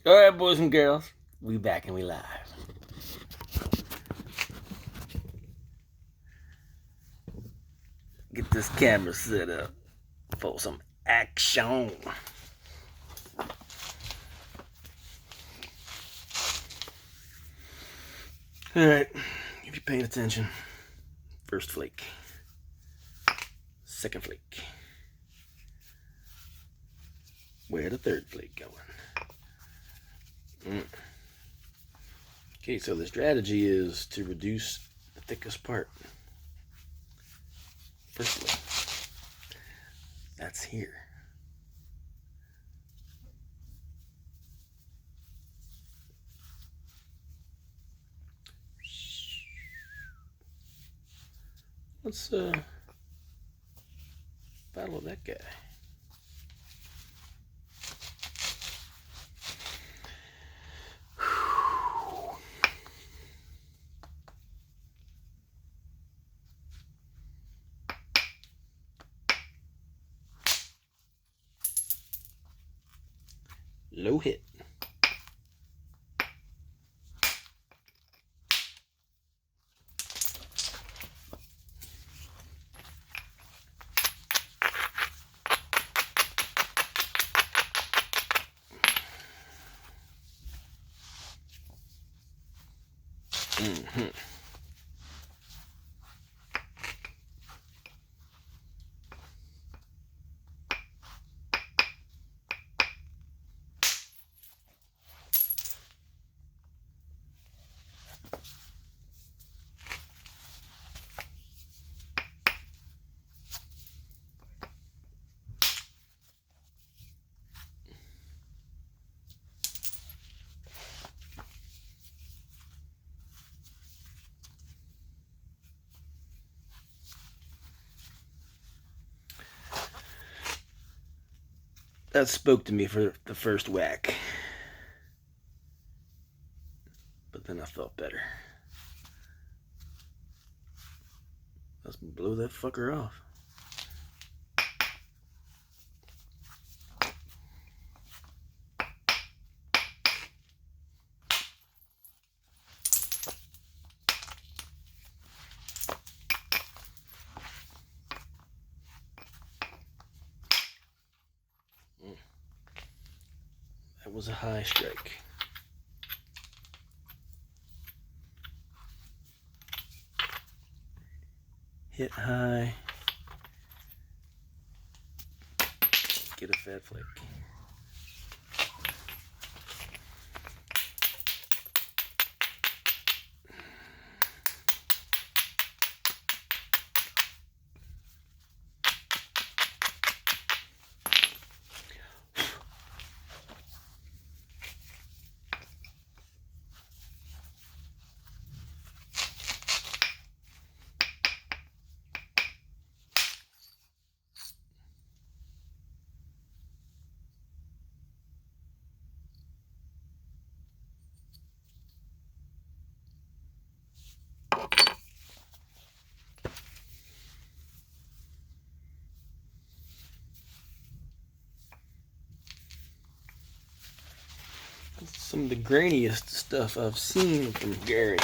All right, boys and girls, we back and we live. Get this camera set up for some action. All right, if you're paying attention, first flake, second flake. Where the third flake going? Okay, so the strategy is to reduce the thickest part. Firstly, that's here. Let's battle that guy. Low hit. That spoke to me for the first whack. But then I felt better. Let's blow that fucker off. That was a high strike. Hit high. Get a fat flake. Some of the grainiest stuff I've seen from Gary.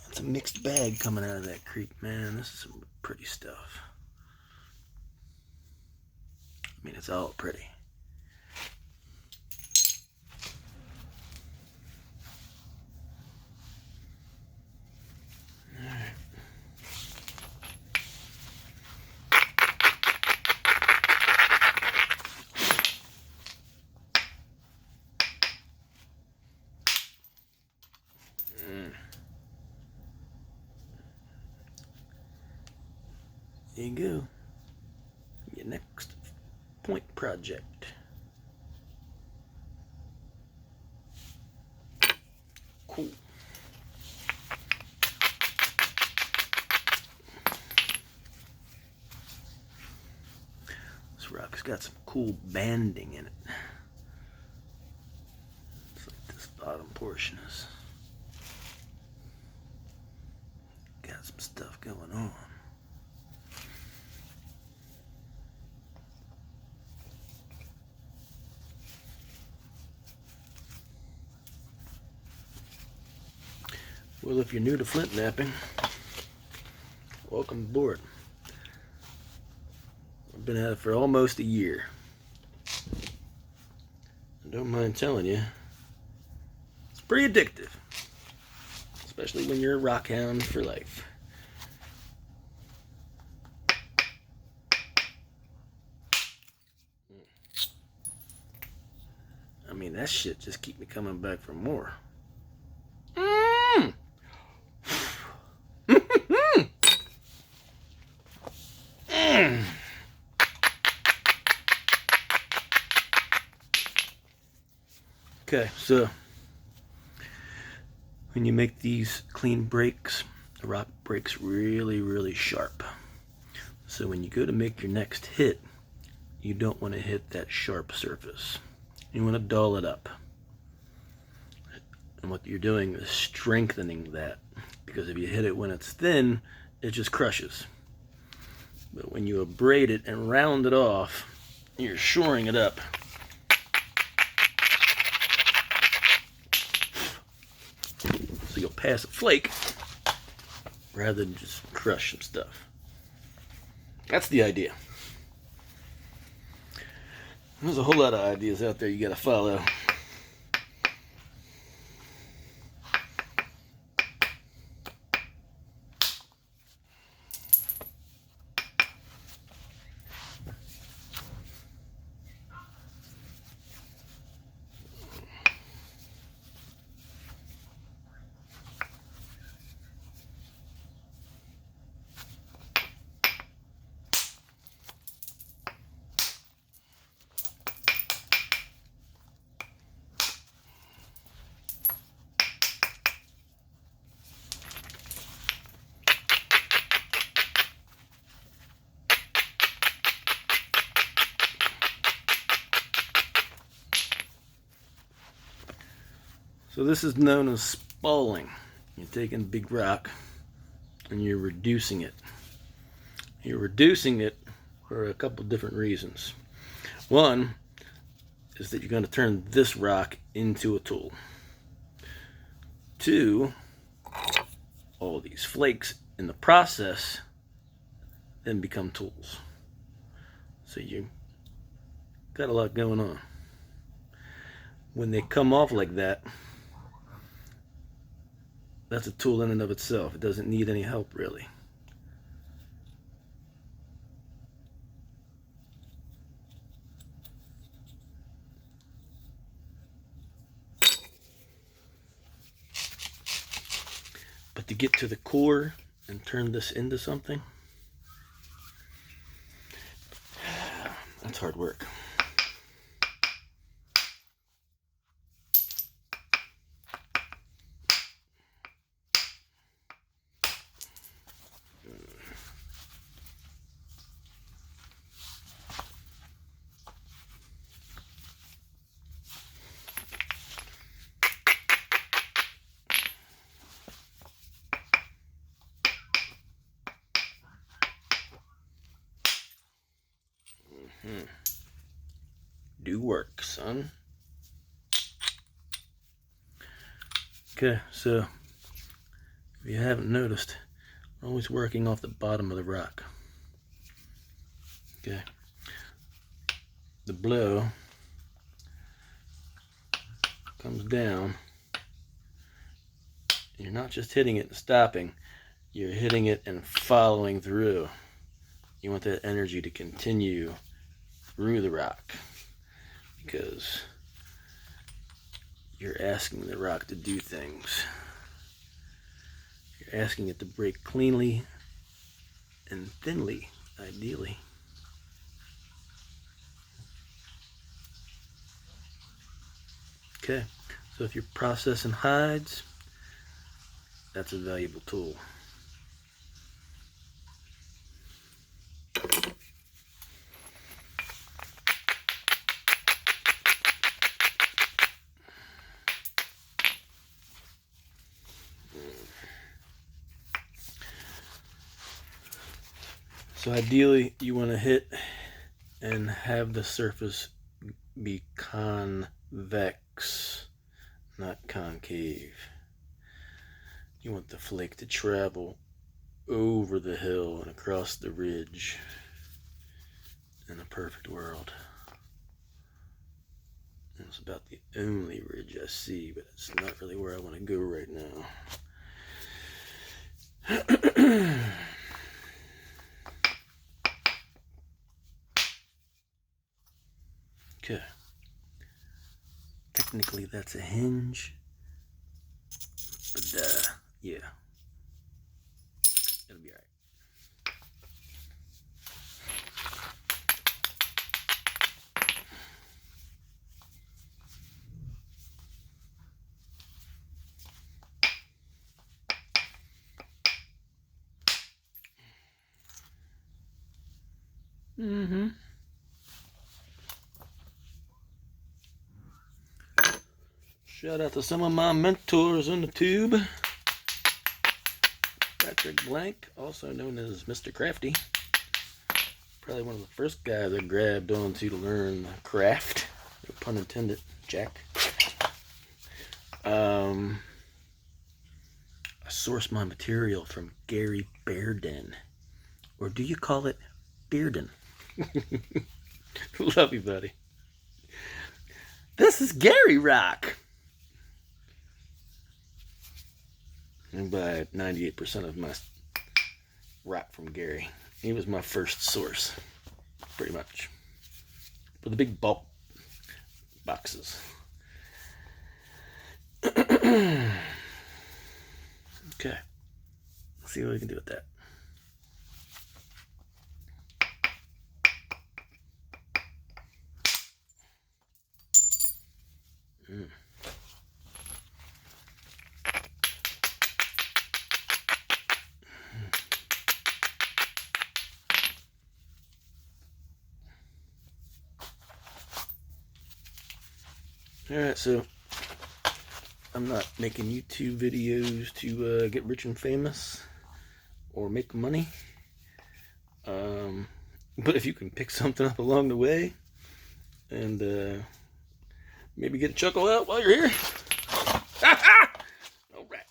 It's a mixed bag coming out of that creek, man. This is some pretty stuff. I mean, it's all pretty. There you go. Your next point project. Cool. This rock's got some cool banding in it. It's like this bottom portion is got some stuff going on. Well, if you're new to Flintknapping, welcome aboard. I've been at it for almost a year. I don't mind telling you, it's pretty addictive, especially when you're a rock hound for life. I mean, that shit just keep me coming back for more. Okay, so when you make these clean breaks, the rock breaks really sharp. So when you go to make your next hit, you don't want to hit that sharp surface. You want to dull it up. And what you're doing is strengthening that, because if you hit it when it's thin, it just crushes. But when you abrade it and round it off, you're shoring it up. So you'll pass a flake rather than just crush some stuff. That's the idea. There's a whole lot of ideas out there you gotta follow. So this is known as spalling. You're taking a big rock and you're reducing it. You're reducing it for a couple different reasons. One is that you're going to turn this rock into a tool. Two, all these flakes in the process then become tools. So you got a lot going on. When they come off like that, that's a tool in and of itself. It doesn't need any help, really. But to get to the core and turn this into something, that's hard work. Do work, son. Okay, so if you haven't noticed, I'm always working off the bottom of the rock. Okay. The blow comes down. You're not just hitting it and stopping, you're hitting it and following through. You want that energy to continue through the rock, because you're asking the rock to do things. You're asking it to break cleanly and thinly, ideally. Okay, so if you're processing hides, that's a valuable tool. So ideally, you want to hit and have the surface be convex, not concave. You want the flake to travel over the hill and across the ridge in a perfect world. It's about the only ridge I see, but it's not really where I want to go right now. Okay. Technically that's a hinge, but yeah, it'll be alright. Shout out to some of my mentors on the tube. Patrick Blank, also known as Mr. Crafty. Probably one of the first guys I grabbed onto to learn craft. No pun intended, Jack. I source my material from Gary Bearden. Or do you call it Bearden? Love you, buddy. This is Gary Rock. And buy 98% of my rock from Gary. He was my first source, pretty much, for the big bulk boxes. Okay, let's see what we can do with that. Alright, so I'm not making YouTube videos to get rich and famous or make money. But if you can pick something up along the way and maybe get a chuckle out while you're here. Alright.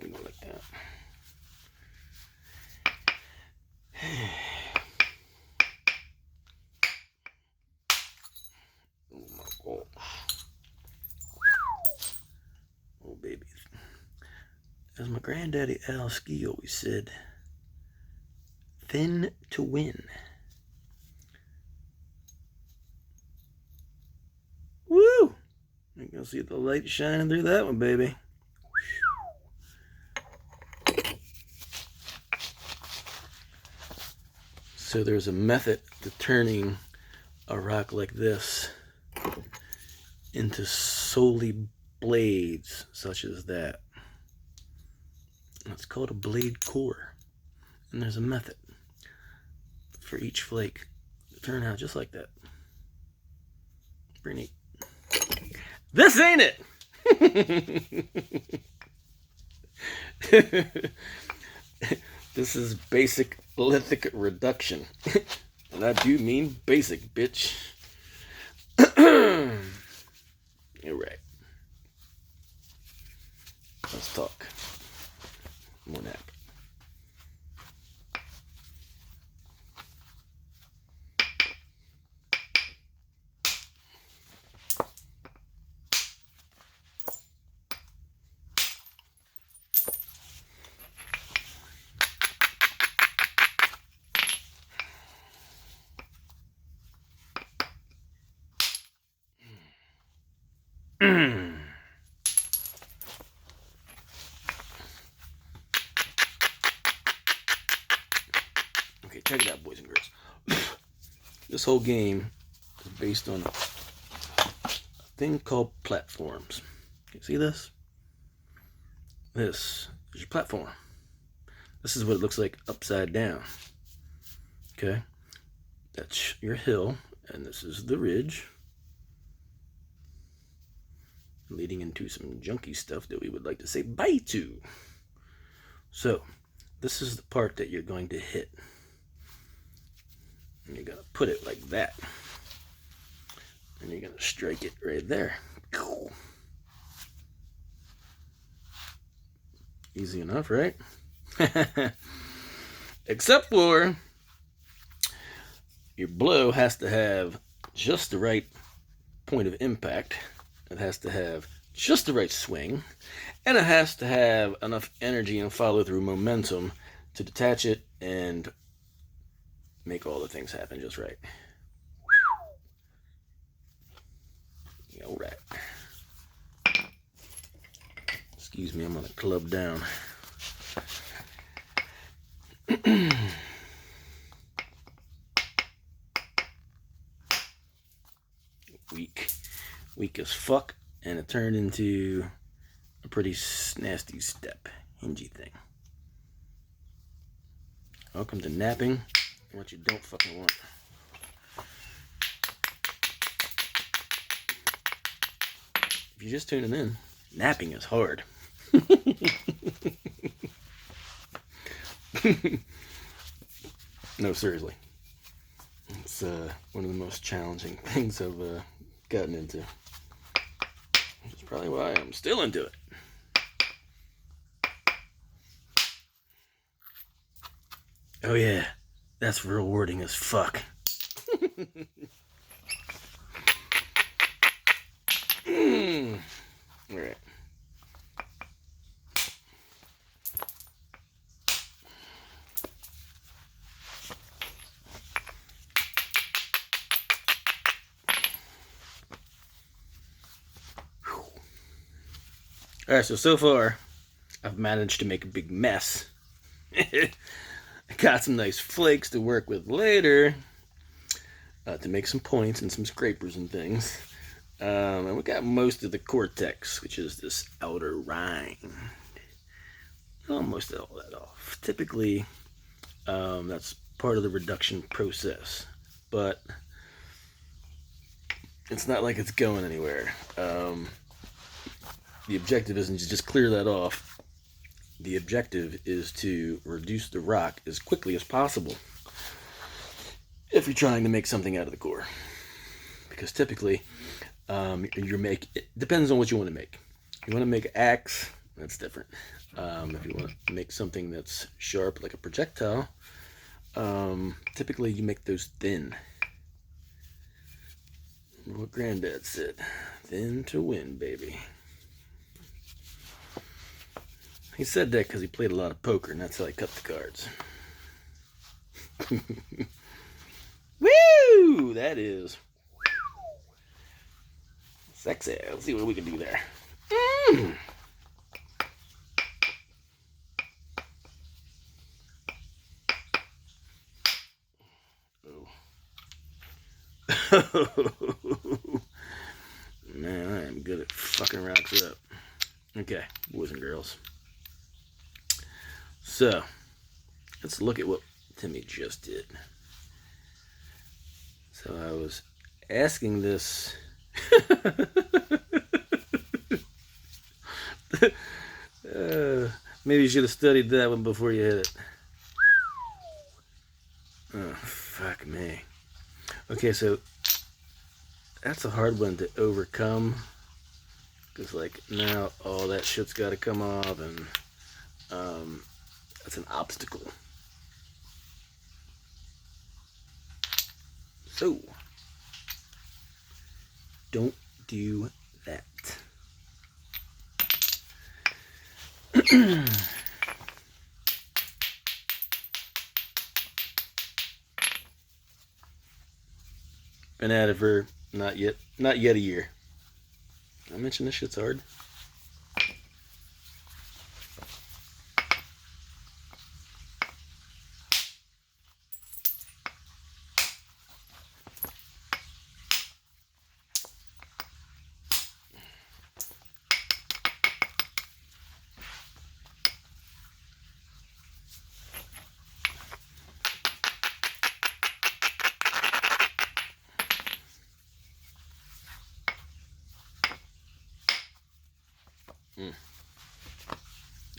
Go like that. Oh my God. Oh baby. As my granddaddy Al Ski always said, thin to win. Woo! You can see the light shining through that one, baby. So there's a method to turning a rock like this into solely blades such as that. It's called a blade core. And there's a method for each flake to turn out just like that. Pretty neat. This ain't it! This is basic lithic reduction. And I do mean basic, bitch. You're right. Let's talk. More nap. Okay, check it out, boys and girls. This whole game is based on a thing called platforms. Can you see this? This is your platform. This is what it looks like upside down. Okay? That's your hill, and this is the ridge, leading into some junky stuff that we would like to say bye to. So, this is the part that you're going to hit. And you're going to put it like that. And you're going to strike it right there. Easy enough, right? Except for your blow has to have just the right point of impact. It has to have just the right swing. And it has to have enough energy and follow-through momentum to detach it and make all the things happen just right. All right. Excuse me, I'm gonna club down. Weak as fuck, and it turned into a pretty nasty step, hingy thing. Welcome to napping, what you don't fucking want. If you're just tuning in, napping is hard. No, seriously. It's one of the most challenging things I've gotten into. Which is probably why I'm still into it. Oh yeah, that's rewarding as fuck. Alright. Alright, so far, I've managed to make a big mess. I got some nice flakes to work with later to make some points and some scrapers and things. And we got most of the cortex, which is this outer rind. Almost all that off. Typically, that's part of the reduction process, but it's not like it's going anywhere. The objective isn't to just clear that off. The objective is to reduce the rock as quickly as possible if you're trying to make something out of the core. Because typically, it depends on what you want to make. If you want to make an axe, that's different. If you want to make something that's sharp, like a projectile, typically you make those thin. What Granddad said, thin to win, baby. He said that because he played a lot of poker, and that's how he cut the cards. Woo! That is sexy. Let's see what we can do there. Oh. Man, I am good at fucking rocks up. Okay, boys and girls. So, let's look at what Timmy just did. So I was asking this maybe you should have studied that one before you hit it. Oh, fuck me. Okay, so that's a hard one to overcome. Because, like, now all that shit's got to come off, and that's an obstacle. So, don't do that. Been at it for not yet a year. I mentioned this shit's hard.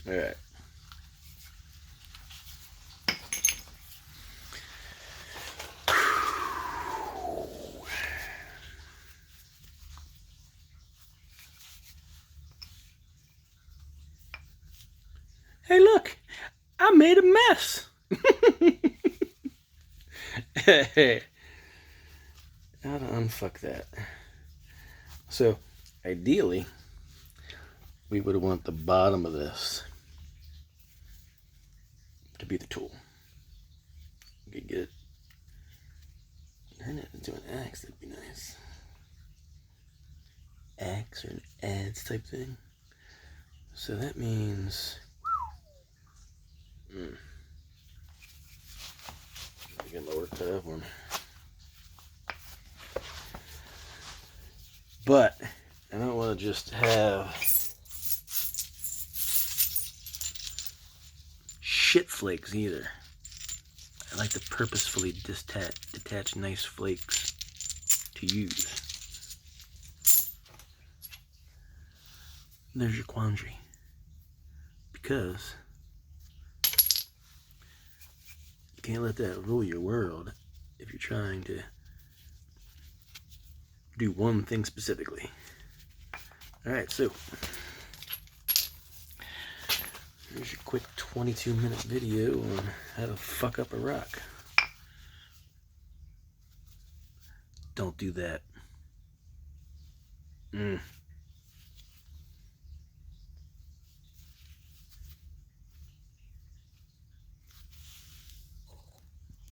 All right. Hey, look, I made a mess. Hey, how to unfuck that? So, ideally, we would want the bottom of this to be the tool. We could get it, turn it into an axe, that'd be nice. Axe or an adze type thing. So that means, I get my work cut out for me. But I don't want to just have shit flakes either. I like to purposefully detach nice flakes to use. There's your quandary. Because you can't let that rule your world if you're trying to do one thing specifically. Alright, so here's your quick 22-minute video on how to fuck up a rock. Don't do that.